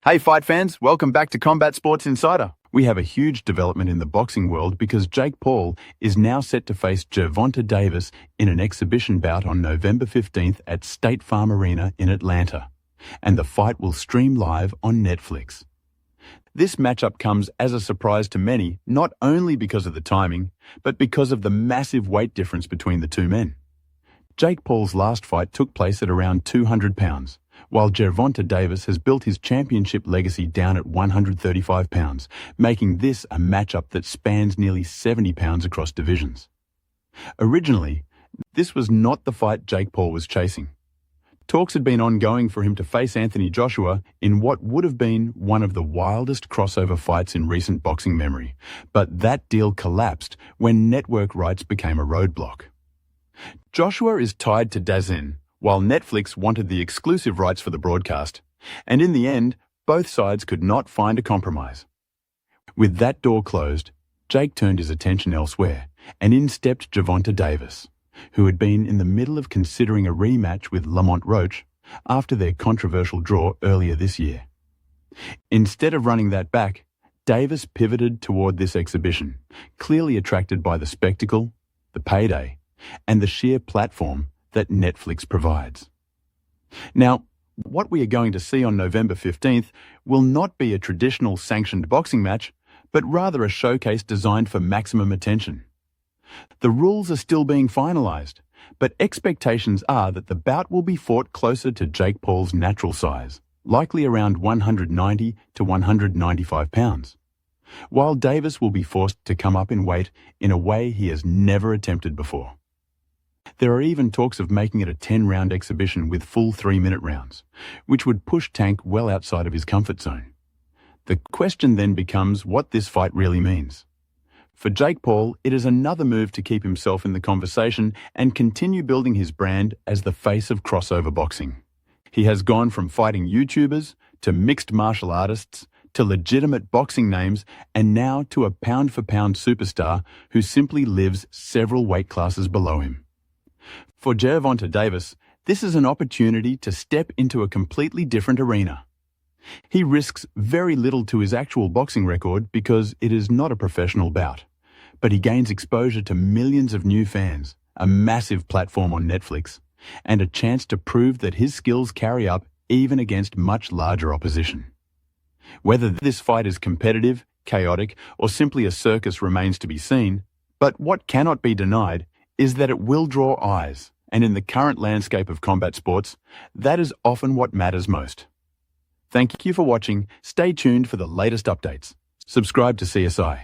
Hey fight fans, welcome back to Combat Sports Insider. We have a huge development in the boxing world because Jake Paul is now set to face Gervonta Davis in an exhibition bout on November 15th at State Farm Arena in Atlanta. And the fight will stream live on Netflix. This matchup comes as a surprise to many, not only because of the timing, but because of the massive weight difference between the two men. Jake Paul's last fight took place at around 200 pounds. While Gervonta Davis has built his championship legacy down at 135 pounds, making this a matchup that spans nearly 70 pounds across divisions. Originally, this was not the fight Jake Paul was chasing. Talks had been ongoing for him to face Anthony Joshua in what would have been one of the wildest crossover fights in recent boxing memory, but that deal collapsed when network rights became a roadblock. Joshua is tied to DAZN, while Netflix wanted the exclusive rights for the broadcast, and in the end, both sides could not find a compromise. With that door closed, Jake turned his attention elsewhere, and in stepped Gervonta Davis, who had been in the middle of considering a rematch with Lamont Roach after their controversial draw earlier this year. Instead of running that back, Davis pivoted toward this exhibition, clearly attracted by the spectacle, the payday, and the sheer platform that Netflix provides. Now, what we are going to see on November 15th will not be a traditional sanctioned boxing match, but rather a showcase designed for maximum attention. The rules are still being finalized, but expectations are that the bout will be fought closer to Jake Paul's natural size, likely around 190 to 195 pounds, while Davis will be forced to come up in weight in a way he has never attempted before. There are even talks of making it a 10-round exhibition with full 3-minute rounds, which would push Tank well outside of his comfort zone. The question then becomes what this fight really means. For Jake Paul, it is another move to keep himself in the conversation and continue building his brand as the face of crossover boxing. He has gone from fighting YouTubers to mixed martial artists to legitimate boxing names and now to a pound-for-pound superstar who simply lives several weight classes below him. For Gervonta Davis, this is an opportunity to step into a completely different arena. He risks very little to his actual boxing record because it is not a professional bout, but he gains exposure to millions of new fans, a massive platform on Netflix, and a chance to prove that his skills carry up even against much larger opposition. Whether this fight is competitive, chaotic, or simply a circus remains to be seen, but what cannot be denied is that it will draw eyes, and in the current landscape of combat sports, that is often what matters most. Thank you for watching. Stay tuned for the latest updates. Subscribe to CSI.